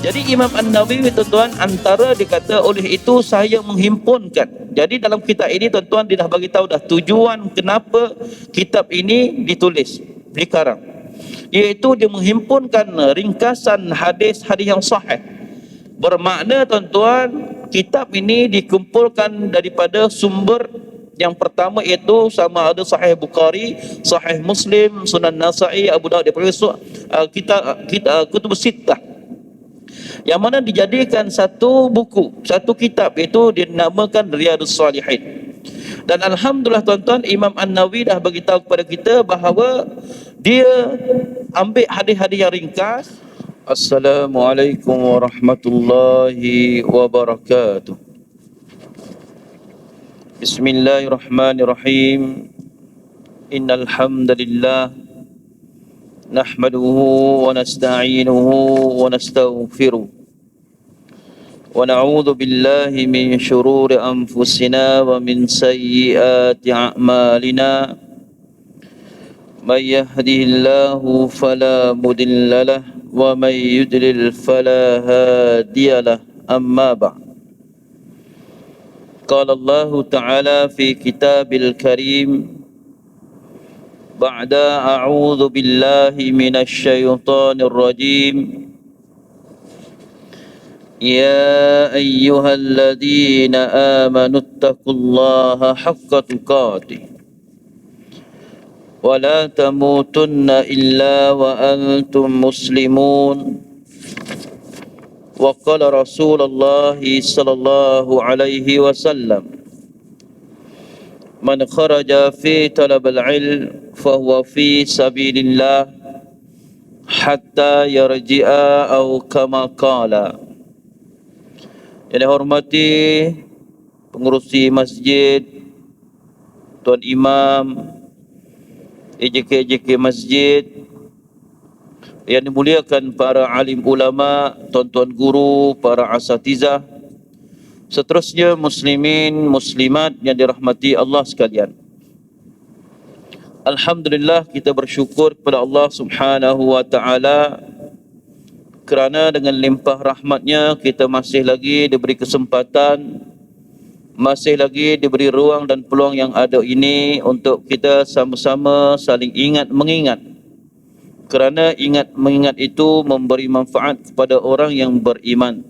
Jadi Imam An-Nawawi tuan-tuan, antara dikata oleh itu saya menghimpunkan. Jadi dalam kitab ini tuan-tuan dia dah bagi tahu dah tujuan kenapa kitab ini ditulis, dikarang. Iaitu dia menghimpunkan ringkasan hadis-hadis yang sahih. Bermakna tuan-tuan, kitab ini dikumpulkan daripada sumber yang pertama iaitu sama ada Sahih Bukhari, Sahih Muslim, Sunan Nasa'i, Abu Dawud, daripada kita Kutubus Sittah, yang mana dijadikan satu buku, satu kitab, iaitu dinamakan Riyadhus Shalihin. Dan alhamdulillah tuan-tuan, Imam An-Nawawi dah bagi tahu kepada kita bahawa dia ambil hadis-hadis yang ringkas. Assalamualaikum warahmatullahi wabarakatuh. Bismillahirrahmanirrahim. Innal hamdalillah nahmaduhu wa nasta'inuhu wa nastaghfiruh. ونعوذ بالله من شرور أنفسنا ومن سيئات أعمالنا من يهده الله فلا مضل له ومن يضلل فلا هادي له أما بعد قال الله تعالى في كتاب الكريم بعد أعوذ بالله من الشيطان الرجيم يا أيها الذين آمنوا اتقوا الله حق تقاته ولا تموتن إلا وأنتم مسلمون وقال رسول الله صلى الله عليه وسلم من خرج في طلب العلم فهو في سبيل الله حتى يرجع أو كما قال. Yang dihormati pengurusi masjid, tuan imam, EJK masjid, yang dimuliakan para alim ulama, tuan-tuan guru, para asatizah, seterusnya muslimin, muslimat yang dirahmati Allah sekalian. Alhamdulillah, kita bersyukur kepada Allah Subhanahu wa ta'ala kerana dengan limpah rahmatnya kita masih lagi diberi kesempatan, masih lagi diberi ruang dan peluang yang ada ini untuk kita sama-sama saling ingat mengingat. Kerana ingat mengingat itu memberi manfaat kepada orang yang beriman.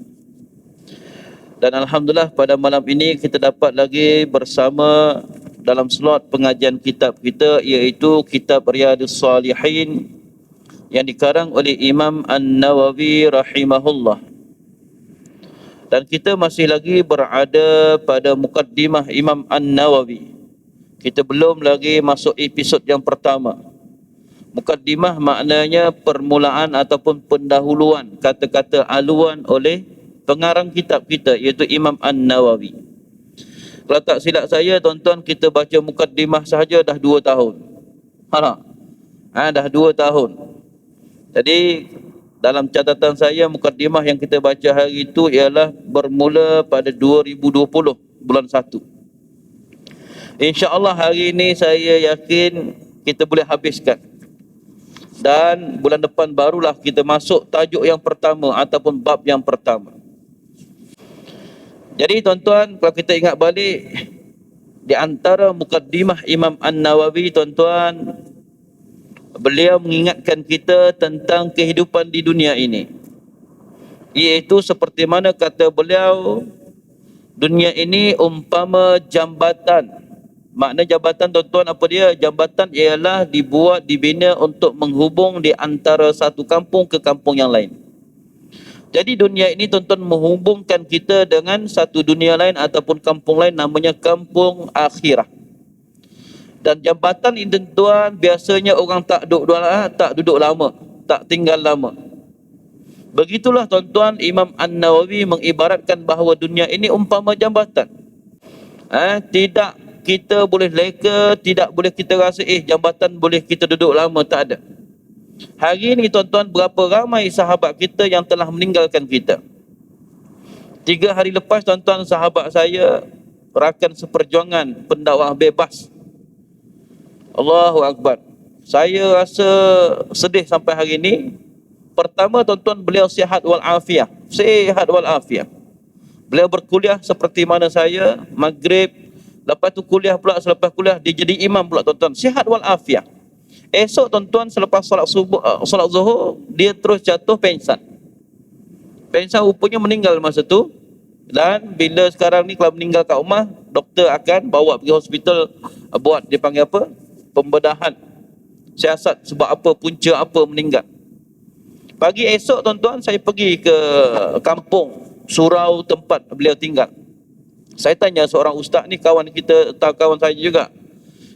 Dan alhamdulillah pada malam ini kita dapat lagi bersama dalam slot pengajian kitab kita, iaitu kitab Riyadhus Shalihin yang dikarang oleh Imam An-Nawawi rahimahullah. Dan kita masih lagi berada pada mukaddimah Imam An-Nawawi. Kita belum lagi masuk episod yang pertama. Mukaddimah maknanya permulaan ataupun pendahuluan, kata-kata aluan oleh pengarang kitab kita, iaitu Imam An-Nawawi. Kalau tak silap saya tuan-tuan, kita baca mukaddimah sahaja dah 2 tahun. Dah 2 tahun. Jadi dalam catatan saya, mukaddimah yang kita baca hari itu ialah bermula pada 2020 bulan 1. InsyaAllah hari ini saya yakin kita boleh habiskan. Dan bulan depan barulah kita masuk tajuk yang pertama ataupun bab yang pertama. Jadi tuan-tuan, kalau kita ingat balik, di antara mukaddimah Imam An-Nawawi tuan-tuan, beliau mengingatkan kita tentang kehidupan di dunia ini. Iaitu seperti mana kata beliau, dunia ini umpama jambatan. Makna jambatan tuan-tuan apa dia? Jambatan ialah dibuat, dibina untuk menghubung di antara satu kampung ke kampung yang lain. Jadi dunia ini tuan-tuan menghubungkan kita dengan satu dunia lain ataupun kampung lain, namanya kampung akhirah. Dan jambatan ini tuan, biasanya orang tak duduk lama, tak tinggal lama. Begitulah tuan-tuan, Imam An-Nawawi mengibaratkan bahawa dunia ini umpama jambatan. Tidak kita boleh leka, tidak boleh kita rasa jambatan boleh kita duduk lama, tak ada. Hari ini tuan-tuan, berapa ramai sahabat kita yang telah meninggalkan kita. 3 hari lepas tuan-tuan, sahabat saya, rakan seperjuangan pendakwah bebas, Allahu Akbar. Saya rasa sedih sampai hari ini. Pertama tuan-tuan, beliau sihat wal afiah. Sihat wal afiah. Beliau berkuliah seperti mana saya, maghrib, lepas tu kuliah pula, selepas kuliah dia jadi imam pula tuan-tuan. Sihat wal afiah. Esok tuan-tuan selepas solat subuh, solat zuhur, dia terus jatuh pengsan. Pengsan rupanya meninggal masa tu. Dan bila sekarang ni kalau meninggal kat rumah, doktor akan bawa pergi hospital, buat dia panggil apa? Pembedahan. Siasat sebab apa, punca apa meninggal. Pagi esok tuan-tuan saya pergi ke kampung, surau tempat beliau tinggal. Saya tanya seorang ustaz ni, kawan kita, tahu kawan saya juga.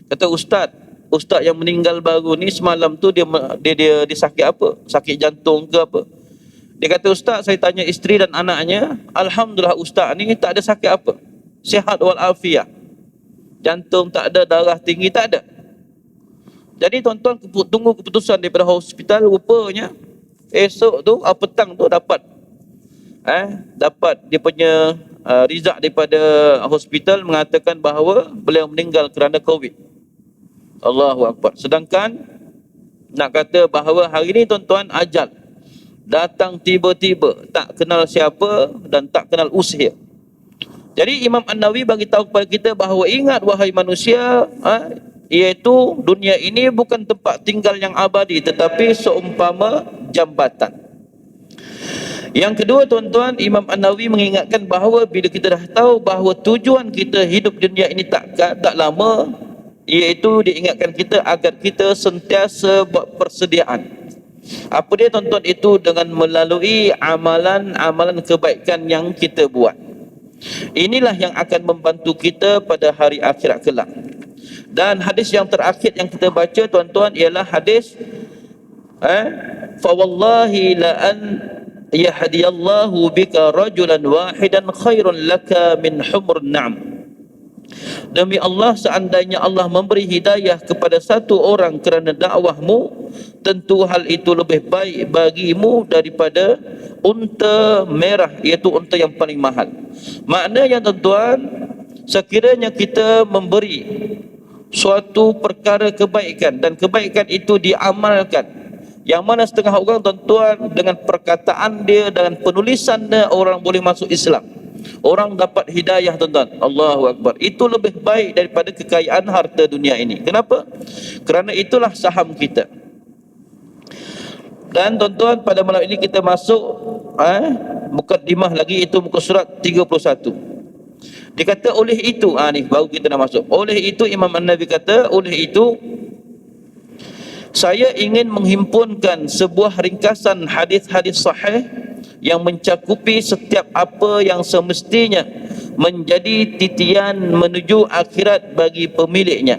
Kata ustaz yang meninggal baru ni semalam tu dia sakit apa? Sakit jantung ke apa? Dia kata, ustaz, saya tanya isteri dan anaknya, alhamdulillah ustaz ni tak ada sakit apa. Sihat wal afiah. Jantung tak ada, darah tinggi tak ada. Jadi tuan-tuan tunggu keputusan daripada hospital, rupanya esok tu, petang tu dapat dia punya result daripada hospital mengatakan bahawa beliau meninggal kerana COVID. Allahu Akbar. Sedangkan nak kata bahawa hari ni tuan-tuan, ajal datang tiba-tiba, tak kenal siapa dan tak kenal usia. Jadi Imam An-Nawawi bagi tahu kepada kita bahawa ingat wahai manusia, iaitu dunia ini bukan tempat tinggal yang abadi, tetapi seumpama jambatan. Yang kedua tuan-tuan, Imam An-Nawawi mengingatkan bahawa bila kita dah tahu bahawa tujuan kita hidup dunia ini tak lama, iaitu diingatkan kita agar kita sentiasa buat persediaan. Apa dia tuan-tuan? Itu dengan melalui amalan-amalan kebaikan yang kita buat. Inilah yang akan membantu kita pada hari akhirat kelak. Dan hadis yang terakhir yang kita baca tuan-tuan ialah hadis fa wallahi la an yahdiyallahu bika rajulan wahidan khairun laka min humur na'am. Demi Allah, seandainya Allah memberi hidayah kepada satu orang kerana dakwahmu, tentu hal itu lebih baik bagimu daripada unta merah, iaitu unta yang paling mahal. Maknanya tuan-tuan, sekiranya kita memberi suatu perkara kebaikan dan kebaikan itu diamalkan, yang mana setengah orang tuan-tuan dengan perkataan dia, dengan penulisan dia, orang boleh masuk Islam, orang dapat hidayah tuan-tuan. Allahu Akbar. Itu lebih baik daripada kekayaan harta dunia ini. Kenapa? Kerana itulah saham kita. Dan tuan-tuan, pada malam ini kita masuk mukaddimah lagi, itu muka surat 31. Dia kata oleh itu, ni baru kita nak masuk. Oleh itu Imam An-Nawawi kata, oleh itu saya ingin menghimpunkan sebuah ringkasan hadis-hadis sahih yang mencakupi setiap apa yang semestinya menjadi titian menuju akhirat bagi pemiliknya,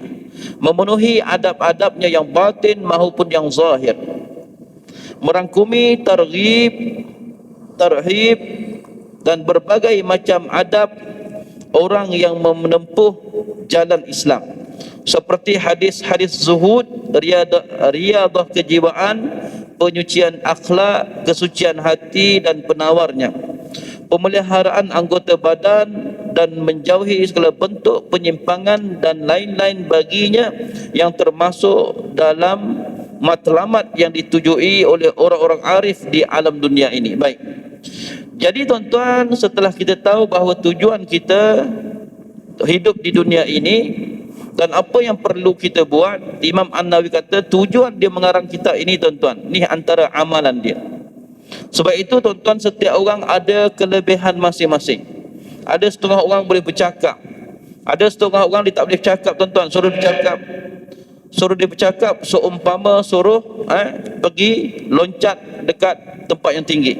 memenuhi adab-adabnya yang batin maupun yang zahir, merangkumi tarhib dan berbagai macam adab orang yang menempuh jalan Islam, seperti hadis-hadis zuhud, riyadah kejiwaan, penyucian akhlak, kesucian hati dan penawarnya, pemeliharaan anggota badan dan menjauhi segala bentuk penyimpangan dan lain-lain baginya, yang termasuk dalam matlamat yang ditujui oleh orang-orang arif di alam dunia ini. Baik. Jadi tuan-tuan, setelah kita tahu bahawa tujuan kita hidup di dunia ini dan apa yang perlu kita buat, Imam An-Nawawi kata tujuan dia mengarang kita ini tuan-tuan, ni antara amalan dia. Sebab itu tuan-tuan, setiap orang ada kelebihan masing-masing. Ada setengah orang boleh bercakap, ada setengah orang dia tak boleh bercakap tuan-tuan. Suruh dia bercakap seumpama suruh pergi loncat dekat tempat yang tinggi,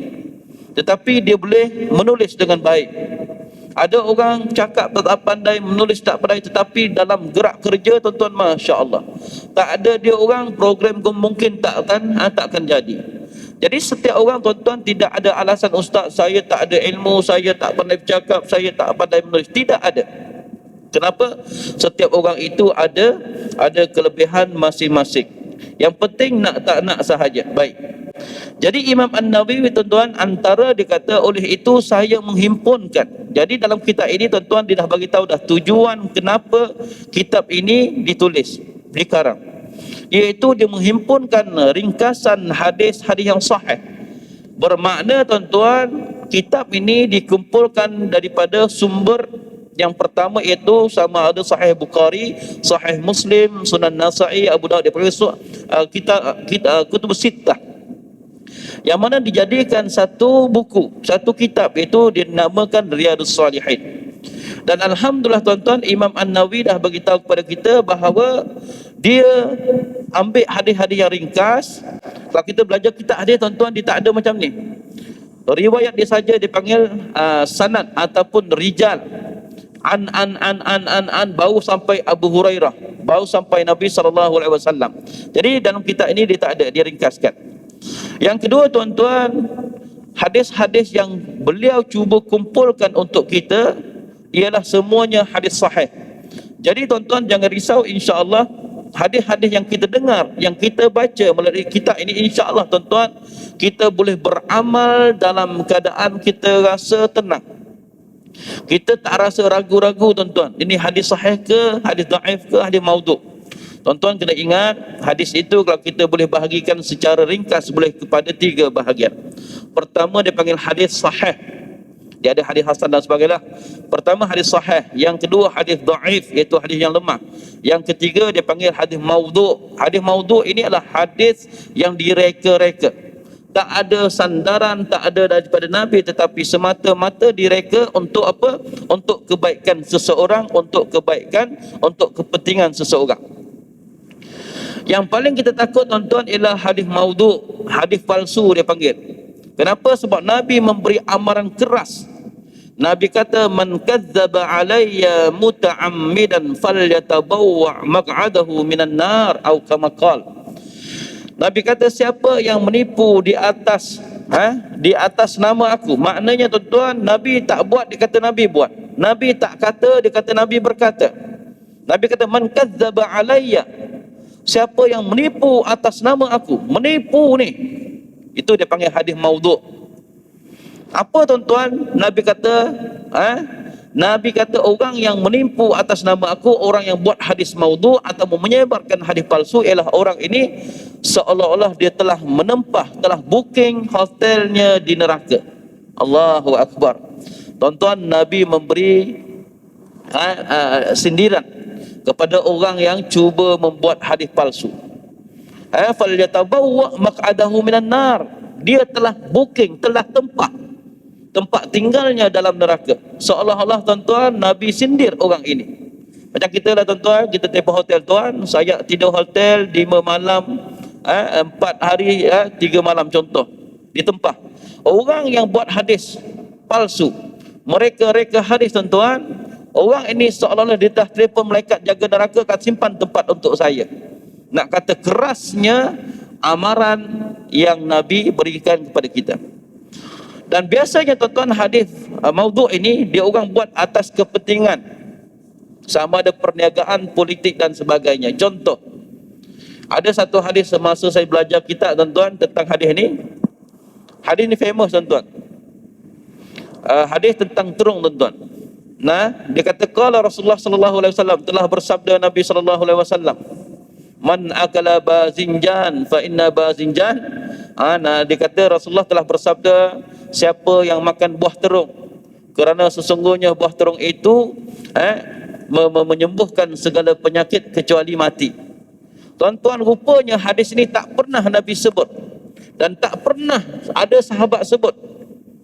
tetapi dia boleh menulis dengan baik. Ada orang cakap tak pandai, menulis tak pandai, tetapi dalam gerak kerja tuan-tuan, Masya Allah, tak ada dia orang program mungkin tak akan jadi. Jadi setiap orang tuan-tuan, tidak ada alasan ustaz saya tak ada ilmu, saya tak pandai bercakap, saya tak pandai menulis. Tidak ada. Kenapa? Setiap orang itu ada kelebihan masing-masing. Yang penting nak tak nak sahaja. Baik. Jadi Imam An-Nawawi tuan-tuan, antara dia kata oleh itu saya menghimpunkan. Jadi dalam kitab ini tuan-tuan, dia dah bagi tahu dah tujuan kenapa kitab ini ditulis, dikarang, iaitu dia menghimpunkan ringkasan hadis-hadis yang sahih Bermakna tuan-tuan, kitab ini dikumpulkan daripada sumber yang pertama, iaitu sama ada Sahih Bukhari, Sahih Muslim, Sunan Nasa'i, Abu Dawud, daripada kita Kutub Sittah, yang mana dijadikan satu buku, satu kitab, iaitu dinamakan Riyadhus Salihin. Dan alhamdulillah tuan-tuan, Imam An-Nawawi dah beritahu kepada kita bahawa dia ambil hadis-hadis yang ringkas. Kalau kita belajar kitab hadis tuan-tuan, dia tak ada macam ni. Riwayat dia saja dipanggil sanad ataupun rijal. Baru sampai Abu Hurairah, baru sampai Nabi SAW. Jadi dalam kitab ini dia tak ada, dia ringkaskan. Yang kedua tuan-tuan, hadis-hadis yang beliau cuba kumpulkan untuk kita ialah semuanya hadis sahih. Jadi tuan-tuan jangan risau, insya-Allah hadis-hadis yang kita dengar, yang kita baca melalui kitab ini, insya-Allah tuan-tuan, kita boleh beramal dalam keadaan kita rasa tenang. Kita tak rasa ragu-ragu tuan-tuan, ini hadis sahih ke, hadis dhaif ke, hadis maudhu'. Tuan-tuan kena ingat, hadis itu kalau kita boleh bahagikan secara ringkas, boleh kepada 3 bahagian. Pertama dia panggil hadis sahih. Dia ada hadis hasan dan sebagainya. Pertama hadis sahih, yang kedua hadis dhaif, iaitu hadis yang lemah. Yang ketiga dia panggil hadis maudhu'. Hadis maudhu' ini adalah hadis yang direka-reka. Tak ada sandaran, tak ada daripada Nabi, tetapi semata-mata direka untuk apa? Untuk kebaikan seseorang, untuk kepentingan seseorang. Yang paling kita takut tuan-tuan ialah hadis maudhu', hadis palsu dia panggil. Kenapa? Sebab Nabi memberi amaran keras. Nabi kata, man kadzdzaba alayya muta'ammidan falyatabawwa maq'adahu minan nar, atau kama qala. Nabi kata, siapa yang menipu di atas nama aku. Maknanya tuan-tuan, Nabi tak buat, dia kata Nabi buat. Nabi tak kata, dia kata Nabi berkata. Nabi kata, man kadzdzaba alayya, siapa yang menipu atas nama aku. Menipu ni, itu dia panggil hadis maudhu'. Apa tuan-tuan? Nabi kata, Nabi kata orang yang menipu atas nama aku, orang yang buat hadis maudhu' atau menyebarkan hadis palsu, ialah orang ini seolah-olah dia telah menempah, telah booking hotelnya di neraka. Allahu Akbar. Tuan-tuan, Nabi memberi sindiran kepada orang yang cuba membuat hadis palsu. Falyatabawwa maq'adahu minan nar. Dia telah booking, telah tempat tinggalnya dalam neraka. Seolah-olah tuan-tuan, Nabi sindir orang ini. Macam kita lah tuan-tuan, kita tempoh hotel tuan, saya tidur hotel 5 malam, 4 hari, 3 malam contoh, di tempat. Orang yang buat hadis palsu, mereka reka hadis tuan-tuan, orang ini seolah-olah dia dah telefon malaikat jaga neraka, akan simpan tempat untuk saya. Nak kata kerasnya amaran yang Nabi berikan kepada kita. Dan biasanya tuan-tuan, hadis maudhu' ini dia orang buat atas kepentingan, sama ada perniagaan, politik dan sebagainya. Contoh, ada satu hadis semasa saya belajar kitab tuan-tuan tentang hadis ini. Hadis ini famous tuan-tuan. Hadis tentang terung tuan-tuan. Nah, dia kata qala Rasulullah sallallahu alaihi wasallam, telah bersabda Nabi sallallahu alaihi wasallam, man akala bazinjan fa inna bazinjan. Nah, dia kata Rasulullah telah bersabda, siapa yang makan buah terung, kerana sesungguhnya buah terung itu menyembuhkan segala penyakit kecuali mati. Tuan-tuan, rupanya hadis ini tak pernah Nabi sebut dan tak pernah ada sahabat sebut.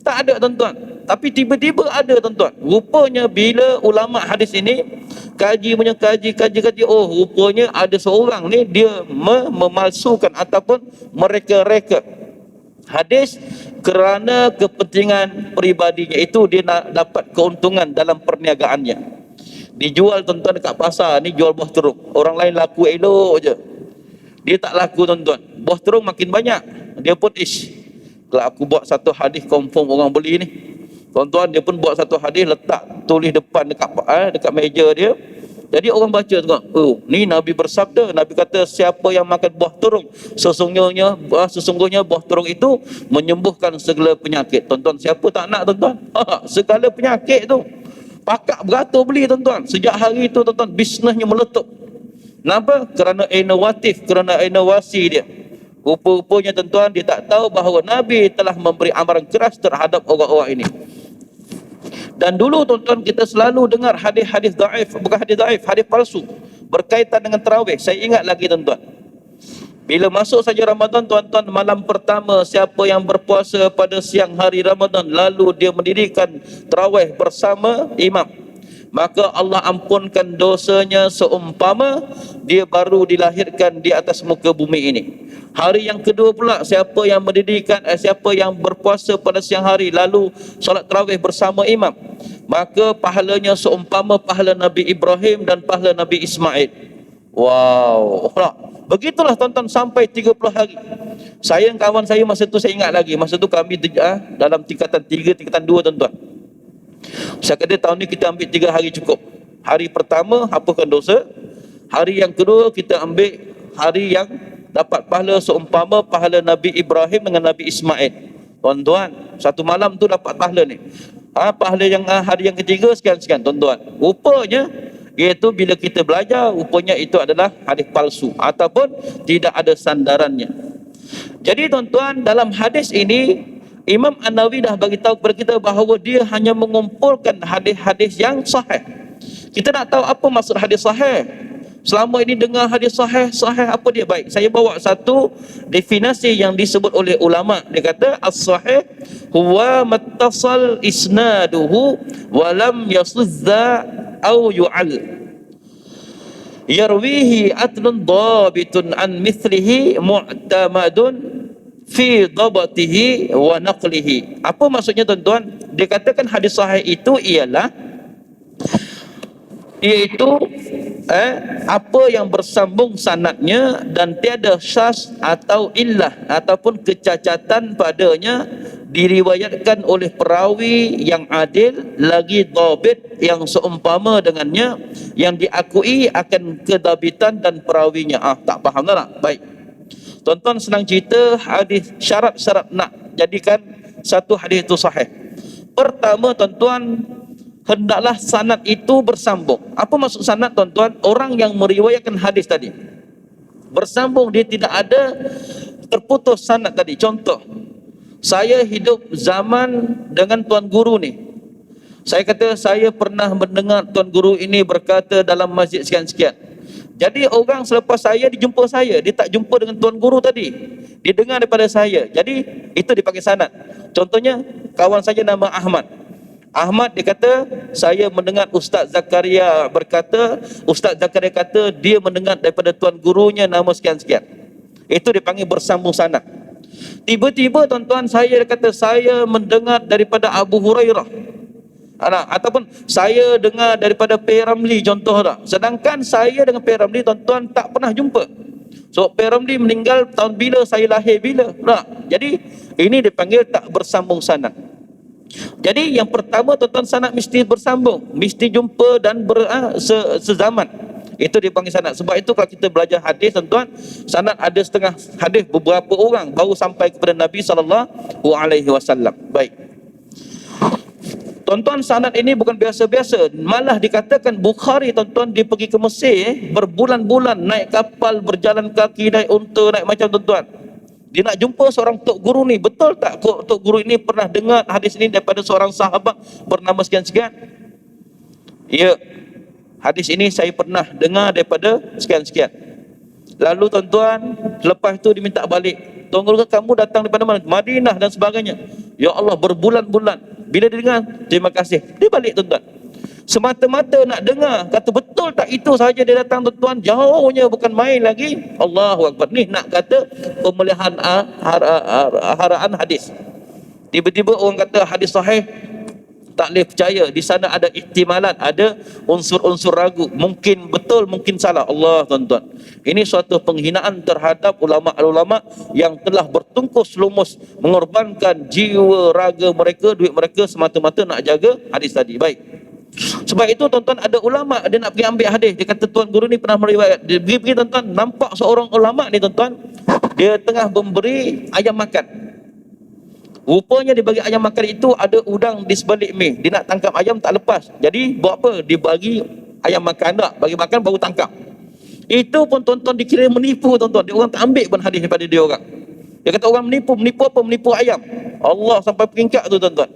Tak ada tuan-tuan. Tapi tiba-tiba ada tuan-tuan. Rupanya bila ulama hadis ini kaji, oh rupanya ada seorang ni dia memalsukan ataupun mereka-reka hadis kerana kepentingan peribadinya, itu dia nak dapat keuntungan dalam perniagaannya. Dijual tuan-tuan dekat pasar ni, jual buah terung, orang lain laku elok je, dia tak laku tuan-tuan. Buah terung makin banyak, dia pun kalau aku buat satu hadis confirm orang beli ni. Tuan-tuan, dia pun buat satu hadis, letak tulis depan dekat meja dia. Jadi orang baca tuan, oh ni Nabi bersabda, Nabi kata siapa yang makan buah terung, sesungguhnya buah terung itu menyembuhkan segala penyakit. Tuan-tuan, siapa tak nak tuan-tuan? Segala penyakit tu pakak beratur beli tuan-tuan. Sejak hari itu tuan-tuan, bisnesnya meletup. Kenapa? Kerana inovatif, kerana inovasi dia. Rupa-rupanya tuan-tuan, dia tak tahu bahawa Nabi telah memberi amaran keras terhadap orang-orang ini. Dan dulu tuan-tuan, kita selalu dengar hadis-hadis daif, bukan hadis daif, hadis palsu berkaitan dengan tarawih. Saya ingat lagi tuan-tuan, bila masuk saja Ramadan tuan-tuan, malam pertama siapa yang berpuasa pada siang hari Ramadan lalu dia mendirikan tarawih bersama imam, maka Allah ampunkan dosanya seumpama dia baru dilahirkan di atas muka bumi ini. Hari yang kedua pula, siapa yang siapa yang berpuasa pada siang hari lalu solat tarawih bersama imam, maka pahalanya seumpama pahala Nabi Ibrahim dan pahala Nabi Ismail. Wow, begitulah tuan-tuan sampai 30 hari. Saya dan kawan saya masa tu, saya ingat lagi, masa tu kami dalam tingkatan 3, tingkatan 2 tuan-tuan. Saya kata tahun ni kita ambil 3 hari cukup. Hari pertama hapuskan dosa, hari yang kedua kita ambil hari yang dapat pahala seumpama pahala Nabi Ibrahim dengan Nabi Ismail. Tuan-tuan, satu malam tu dapat pahala ni. Pahala yang hari yang ketiga sekian-sekian tuan-tuan. Rupanya iaitu bila kita belajar, rupanya itu adalah hadis palsu ataupun tidak ada sandarannya. Jadi tuan-tuan, dalam hadis ini Imam An-Nawawi dah bagi tahu kepada kita bahawa dia hanya mengumpulkan hadis-hadis yang sahih. Kita nak tahu apa maksud hadis sahih. Selama ini dengar hadis sahih, sahih apa dia? Baik, saya bawa satu definisi yang disebut oleh ulama. Dia kata as-sahih huwa mattasal isnaduhu wa lam yasudda au yu'al, yarwihi adlun dhabitun an mithlihi mu'tamadun fi dhabatihi wa naqlihi. Apa maksudnya tuan-tuan? Dia katakan hadis sahih itu ialah iaitu apa yang bersambung sanadnya dan tiada syaz atau illah ataupun kecacatan padanya, diriwayatkan oleh perawi yang adil lagi dhabit yang seumpama dengannya, yang diakui akan kedabitan dan perawinya. Tak faham tak? Baik tuan-tuan, senang cerita, hadis syarat-syarat nak jadikan satu hadis itu sahih. Pertama tuan-tuan, hendaklah sanad itu bersambung. Apa maksud sanad tuan-tuan? Orang yang meriwayatkan hadis tadi bersambung, dia tidak ada terputus sanad tadi. Contoh, saya hidup zaman dengan tuan guru ni. Saya kata saya pernah mendengar tuan guru ini berkata dalam masjid sekian-sekian. Jadi orang selepas saya dijumpa saya, dia tak jumpa dengan tuan guru tadi, dia dengar daripada saya. Jadi itu dipanggil sanad. Contohnya, kawan saya nama Ahmad dia kata, saya mendengar Ustaz Zakaria berkata, Ustaz Zakaria kata dia mendengar daripada tuan gurunya nama sekian-sekian. Itu dipanggil bersambung sanad. Tiba-tiba tuan-tuan, saya kata saya mendengar daripada Abu Hurairah, ataupun saya dengar daripada P. Ramli, contoh tak. Sedangkan saya dengan P. Ramli tuan-tuan tak pernah jumpa. So P. Ramli meninggal tahun bila, saya lahir bila. Jadi ini dipanggil tak bersambung sanad. Jadi yang pertama tuan-tuan, sanad mesti bersambung, mesti jumpa dan sezaman. Itu dipanggil sanad. Sebab itu kalau kita belajar hadis tuan-tuan, sanad ada setengah hadis beberapa orang baru sampai kepada Nabi SAW. Baik tuan-tuan, sanad ini bukan biasa-biasa. Malah dikatakan Bukhari tuan-tuan, dia pergi ke Mesir berbulan-bulan, naik kapal, berjalan kaki, naik unta, naik macam tuan-tuan. Dia nak jumpa seorang tok guru ni. Betul tak tok guru ini pernah dengar hadis ini daripada seorang sahabat bernama sekian-sekian? Ya, hadis ini saya pernah dengar daripada sekian-sekian. Lalu tuan-tuan, lepas itu diminta balik. Tuan guru, kamu datang daripada mana? Madinah dan sebagainya. Ya Allah, berbulan-bulan. Bila dia dengar, terima kasih, dia balik tuan-tuan. Semata-mata nak dengar, kata betul tak itu sahaja dia datang tuan-tuan. Jauhnya, bukan main lagi. Allahu Akbar. Ni nak kata pemeliharaan haraan hadis. Tiba-tiba orang kata hadis sahih, tak boleh percaya. Di sana ada ihtimalat, ada unsur-unsur ragu. Mungkin betul, mungkin salah. Allah tuan-tuan, ini suatu penghinaan terhadap ulama-ulama yang telah bertungkus lumus mengorbankan jiwa, raga mereka, duit mereka semata-mata nak jaga hadis tadi. Baik, sebab itu tuan-tuan, ada ulama dia nak pergi ambil hadis, dia kata tuan guru ni pernah meriwayat. Dia pergi tuan-tuan, nampak seorang ulama ni tuan-tuan, dia tengah memberi ayam makan. Rupanya dia bagi ayam makan itu ada udang di sebalik mi. Dia nak tangkap ayam tak lepas. Jadi buat apa? Dia bagi ayam makan tak, bagi makan baru tangkap. Itu pun tuan-tuan dikira menipu tuan-tuan. Dia orang tak ambil pun hadis daripada dia orang. Dia kata orang menipu apa? Menipu ayam. Allah, sampai peringkat tu tuan-tuan.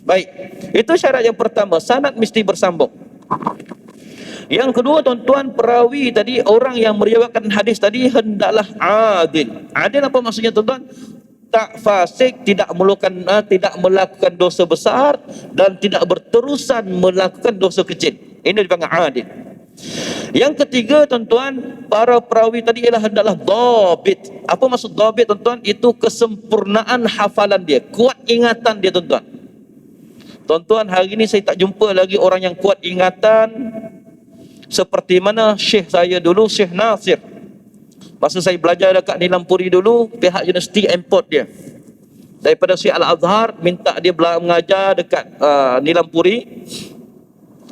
Baik, itu syarat yang pertama, sanad mesti bersambung. Yang kedua tuan-tuan, perawi tadi, orang yang meriwayatkan hadis tadi hendaklah adil. Adil apa maksudnya tuan-tuan? Tak fasik, tidak melakukan dosa besar dan tidak berterusan melakukan dosa kecil. Ini dipanggil adil. Yang ketiga tuan-tuan, para perawi tadi ialah hendaklah dhabit. Apa maksud dhabit tuan-tuan? Itu kesempurnaan hafalan dia, kuat ingatan dia tuan-tuan. Tuan-tuan, hari ini saya tak jumpa lagi orang yang kuat ingatan seperti mana Syekh saya dulu, Syekh Nasir. Masa saya belajar dekat Nilampuri dulu, pihak universiti import dia daripada Syekh Al-Azhar, minta dia mengajar dekat Nilampuri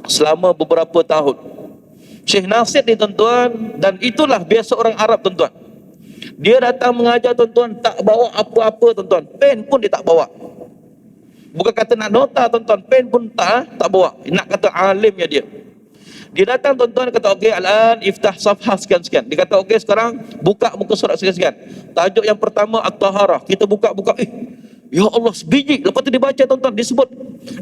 selama beberapa tahun. Syekh Nasir ni tuan-tuan, dan itulah biasa orang Arab tuan-tuan. Dia datang mengajar tuan-tuan, tak bawa apa-apa tuan-tuan, pen pun dia tak bawa. Bukan kata nak nota tuan-tuan, pen pun tak bawa. Nak kata alimnya dia. Dia datang tuan-tuan, kata okey, al-an iftah safhah sekian-sekian. Dia kata okey, sekarang buka muka surat sekian-sekian. Tajuk yang pertama at-taharah. Kita buka, ya Allah, sebiji. Lepas tu dibaca tuan-tuan, disebut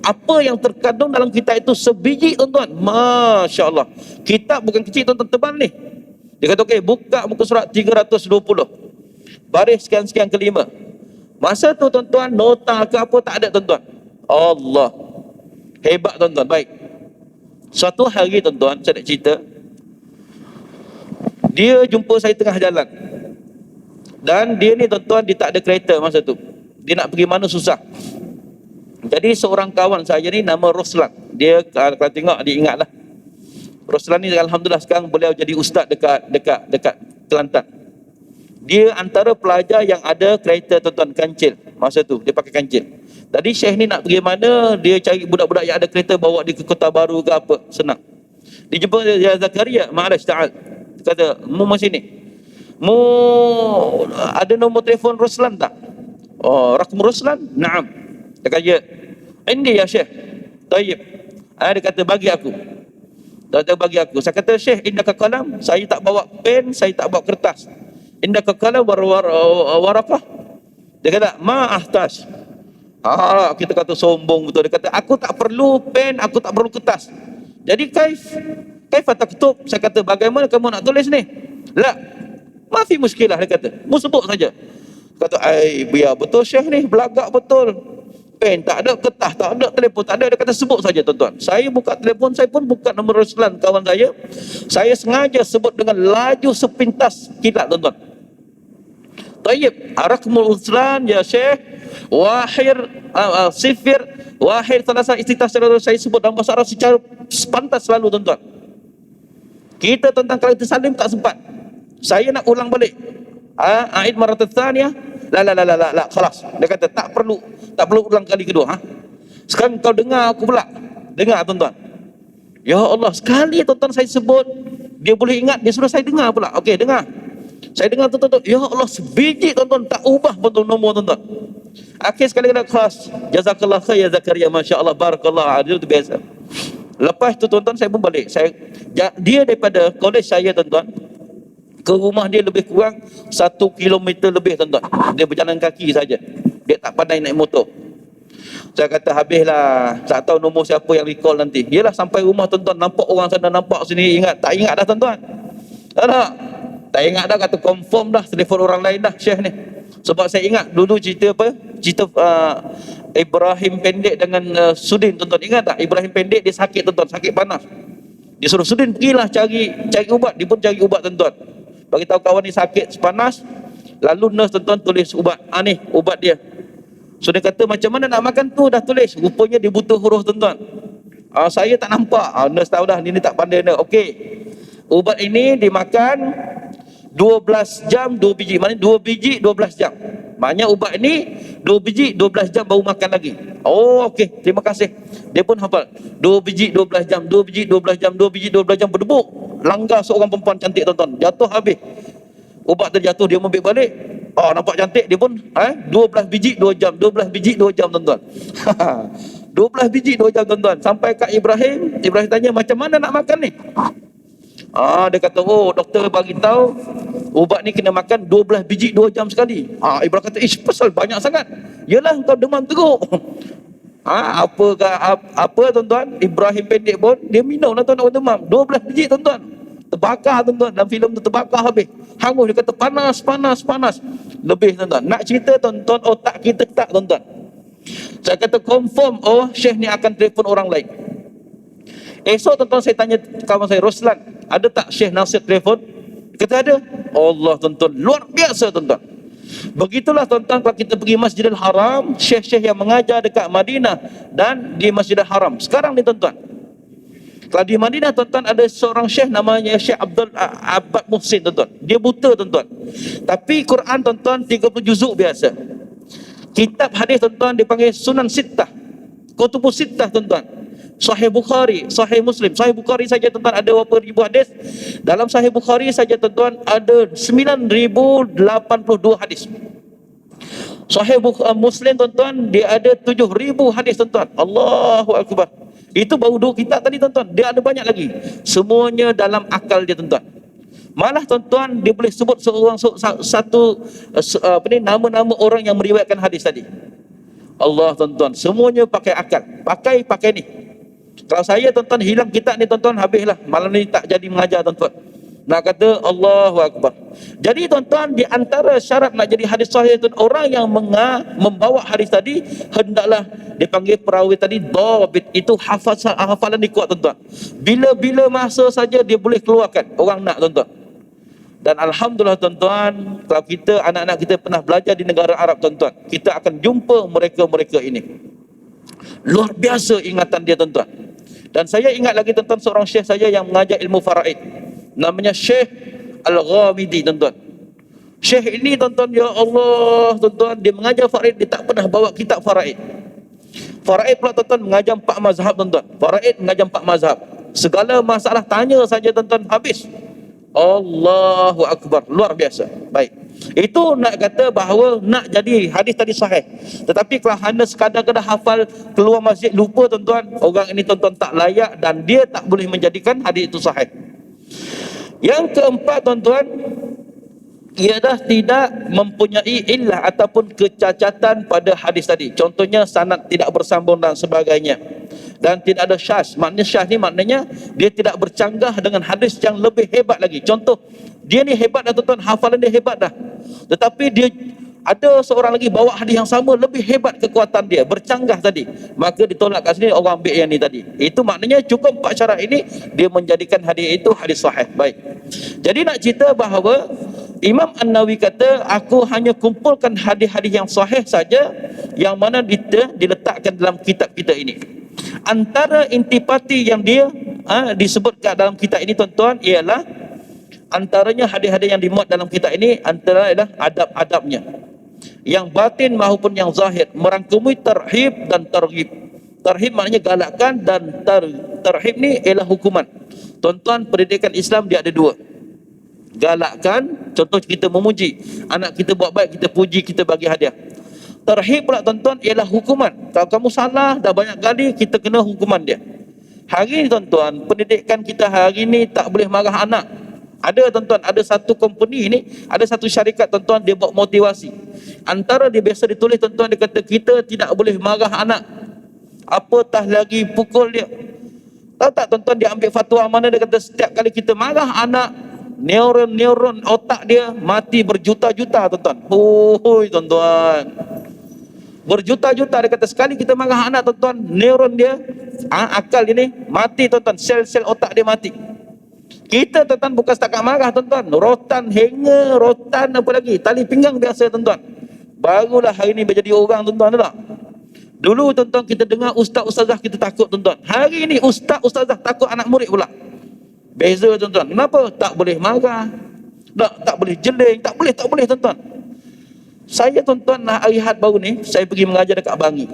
apa yang terkandung dalam kitab itu sebiji tuan-tuan. Masya Allah. Kitab bukan kecil tuan-tuan, tebal ni. Dia kata okey, buka muka surat 320. Baris sekian-sekian kelima. Masa tu tuan-tuan, nota ke apa tak ada tuan-tuan. Allah, hebat tuan-tuan. Baik, suatu hari tuan-tuan, saya nak cerita, dia jumpa saya tengah jalan. Dan dia ni tuan-tuan, dia tak ada kereta masa tu. Dia nak pergi mana susah. Jadi seorang kawan saya ni nama Roslan. Dia kalau tengok dia ingat lah. Roslan ni alhamdulillah sekarang beliau jadi ustaz dekat Kelantan. Dia antara pelajar yang ada kereta tuan-tuan, kancil. Masa tu dia pakai kancil. Tadi Syekh ni nak pergi mana, dia cari budak-budak yang ada kereta, bawa dia ke Kota Baru ke apa, senang. Dia jumpa Ya Zakaria, ma'alas ta'al. Dia kata, mu masih ni, mu ada nombor telefon Roslan tak? Oh, rakam Roslan? Naam. Dia kata, ya. Ini ya Syekh. Tayyib. Dia kata, bagi aku. Dia kata, bagi aku. Saya kata, Syekh, indaka kalam. Saya tak bawa pen, saya tak bawa kertas. Indaka kalam warakah. Dia kata, ma ahtaj. Kita kata sombong betul. Dia kata, aku tak perlu pen, aku tak perlu kertas. Jadi kaif taktub? Saya kata, bagaimana kamu nak tulis ni? La, ma fi muskilah. Dia kata, mu sebut saja. Kata, biar betul Syekh ni, belagak betul. Pen tak ada, kertas tak ada, telefon tak ada. Dia kata, sebut saja tuan-tuan. Saya buka telefon, saya pun buka nombor Roslan kawan saya. Saya sengaja sebut dengan laju sepintas kilat tuan-tuan. Tayyib, rakmul Roslan ya Syekh, wahir sifir, wahir salasa istitas. Saya sebut dalam bahasa Arab secara sepantas selalu tuan-tuan. Kita tentang kalau tersalim tak sempat. Saya nak ulang balik. Aid maratat tsaniyah. La, khalas. Dia kata tak perlu ulang kali kedua. Sekarang kau dengar aku pula. Dengar tuan-tuan. Ya Allah, sekali tuan-tuan saya sebut, dia boleh ingat, dia suruh saya dengar pula. Okey, dengar. Saya dengar tuan-tuan. Ya Allah, sebiji tuan-tuan, tak ubah pun nombor tuan-tuan. Akhir sekali kena khas. Jazakallah khair ya Zakaria, masya-Allah, barakallah. Adil tu biasa. Lepas tu tuan-tuan saya pun balik. Dia daripada kolej saya tuan-tuan ke rumah dia lebih kurang 1 kilometer lebih tuan-tuan. Dia berjalan kaki saja. Dia tak pandai naik motor. Saya kata habislah, tak tahu nombor siapa yang recall nanti. Yelah sampai rumah tuan-tuan, nampak orang sana, nampak sini, tak ingat dah tuan-tuan. Tak ingat dah, kata confirm dah, telefon orang lain dah Syekh ni. Sebab saya ingat dulu cerita Ibrahim Pendek dengan Sudin tuan-tuan. Ingat tak? Ibrahim Pendek dia sakit tuan-tuan, sakit panas. Dia suruh Sudin pergilah cari ubat. Dia pun cari ubat tuan-tuan. Bagi tahu kawan ni sakit panas. Lalu nurse tuan-tuan tulis ubat. Ni ubat dia. So dia kata macam mana nak makan tu, dah tulis. Rupanya dia buta huruf tuan-tuan. Saya tak nampak. Nurse tahu dah ni tak pandai dah. Okey. Ubat ini dimakan 12 jam 2 biji. Maknanya 2 biji 12 jam. Maknanya ubat ini 2 biji 12 jam baru makan lagi. Oh okey, terima kasih. Dia pun hafal. 2 biji 12 jam, 2 biji 12 jam, 2 biji 12 jam berdebuk. Langgar seorang perempuan cantik tuan-tuan. Jatuh habis. Ubat terjatuh, dia ambil balik. Nampak cantik, dia pun 12 biji 2 jam, 12 biji 2 jam tuan-tuan. 12 biji 2 jam tuan-tuan. Sampai kat Ibrahim tanya macam mana nak makan ni? Dia kata, oh doktor bagi tahu ubat ni kena makan 12 biji 2 jam sekali. Ibrahim kata, pasal banyak sangat. Yalah kau demam teruk. Apa tuan-tuan, Ibrahim pendek pun dia minum lah tuan-tuan demam 12 biji tuan-tuan. Terbakar tuan-tuan, dalam filem tu terbakar habis. Hangus, dia kata panas. Lebih tuan-tuan. Nak cerita tuan-tuan, otak kita tak tuan-tuan. Saya kata confirm, Syekh ni akan telefon orang lain. Esok tuan-tuan saya tanya kawan saya Roslan, ada tak Syekh Nasir telefon? Dia kata ada. Allah tuan-tuan, luar biasa tuan-tuan. Begitulah tuan-tuan, kalau kita pergi Masjidil Haram, syekh-syekh yang mengajar dekat Madinah dan di Masjidil Haram sekarang ni tuan-tuan. Kalau di Madinah tuan-tuan, ada seorang syekh namanya Syekh Abdul Abbad Muhsin tuan-tuan. Dia buta tuan-tuan. Tapi Quran tuan-tuan 30 juzuk biasa. Kitab hadis tuan-tuan dipanggil Sunan Sittah, Kutubus Sittah tuan-tuan. Sahih Bukhari, Sahih Muslim. Sahih Bukhari saja tuan-tuan ada berapa ribu hadis. Dalam Sahih Bukhari saja tuan-tuan ada 9,082 hadis. Sahih Muslim tuan-tuan dia ada 7,000 hadis tuan-tuan. Allahu Akbar. Itu baru 2 kitab tadi tuan-tuan. Dia ada banyak lagi. Semuanya dalam akal dia tuan-tuan. Malah tuan-tuan dia boleh sebut nama-nama orang yang meriwayatkan hadis tadi. Allah tuan-tuan, semuanya pakai akal. Pakai ni. Kalau saya tuan-tuan hilang kitab ni tuan-tuan, habislah. Malam ni tak jadi mengajar tuan-tuan. Nak kata Allahu Akbar. Jadi tuan-tuan, di antara syarat nak jadi hadis sahih itu, orang yang membawa hadis tadi hendaklah dipanggil perawi tadi dhabit. Itu hafalan dia kuat tuan-tuan. Bila-bila masa saja dia boleh keluarkan. Orang nak tuan-tuan. Dan alhamdulillah tuan-tuan, kalau kita anak-anak kita pernah belajar di negara Arab tuan-tuan, kita akan jumpa mereka-mereka ini. Luar biasa ingatan dia tuan-tuan. Dan saya ingat lagi tuan-tuan, seorang syekh saya yang mengajar ilmu faraid, namanya Syekh Al-Ghamidi tuan-tuan. Syekh ini tuan-tuan, ya Allah tuan-tuan, dia mengajar faraid, dia tak pernah bawa kitab faraid. Faraid pula tuan-tuan mengajar 4 mazhab tuan-tuan. Faraid mengajar 4 mazhab. Segala masalah tanya saja tuan-tuan, habis. Allahu Akbar, luar biasa. Baik. Itu nak kata bahawa nak jadi hadis tadi sahih. Tetapi kalau hanya sekadar-kadar hafal keluar masjid lupa tuan-tuan, orang ini tuan-tuan tak layak dan dia tak boleh menjadikan hadis itu sahih. Yang keempat tuan-tuan, ialah tidak mempunyai illah ataupun kecacatan pada hadis tadi. Contohnya sanad tidak bersambung dan sebagainya. Dan tidak ada syaz. Maknanya syaz ni maknanya dia tidak bercanggah dengan hadis yang lebih hebat lagi. Contoh, dia ni hebat dah tuan-tuan, hafalan dia hebat dah. Tetapi dia ada seorang lagi bawa hadis yang sama, lebih hebat kekuatan dia, bercanggah tadi. Maka ditolak kat sini, orang ambil yang ni tadi. Itu maknanya cukup 4 syarat ini, dia menjadikan hadis itu hadis sahih. Baik. Jadi nak cerita bahawa Imam An-Nawawi kata, aku hanya kumpulkan hadis-hadis yang sahih saja, yang mana diletakkan dalam kitab kita ini. Antara intipati yang dia disebutkan dalam kitab ini tuan-tuan, ialah antaranya hadis-hadis yang dimuat dalam kitab ini, antara adalah adab-adabnya, yang batin maupun yang zahir, merangkumi tarhib dan targhib. Tarhib maknanya galakkan, dan tarhib ni ialah hukuman. Tuan-tuan, pendidikan Islam dia ada 2. Galakkan, contoh kita memuji anak kita buat baik, kita puji, kita bagi hadiah. Tarhib pula tuan-tuan ialah hukuman. Kalau kamu salah dah banyak kali, kita kena hukuman dia. Hari ni tuan-tuan, pendidikan kita hari ni tak boleh marah anak. Ada tuan-tuan, ada satu company ni, ada satu syarikat tuan-tuan, dia buat motivasi. Antara dia biasa ditulis tuan-tuan, dia kata kita tidak boleh marah anak, apatah lagi pukul dia. Tahu tak tuan-tuan, dia ambil fatwa mana, dia kata setiap kali kita marah anak, neuron otak dia mati berjuta-juta tuan-tuan. Hoi tuan-tuan, berjuta-juta. Dia kata sekali kita marah anak tuan-tuan, neuron dia, akal ini mati tuan-tuan, sel-sel otak dia mati. Kita tuan-tuan bukan setakat marah tuan-tuan, rotan, hanger, rotan apa lagi, tali pinggang biasa tuan-tuan. Barulah hari ini menjadi orang tuan-tuan, tak? Dulu tuan-tuan kita dengar ustaz-ustazah kita takut tuan-tuan. Hari ini ustaz-ustazah takut anak murid pula. Beza tuan-tuan. Kenapa? Tak boleh marah, tak boleh jeling, tak boleh tuan-tuan. Saya tuan-tuan hari Ahad baru ni, saya pergi mengajar dekat Bangi.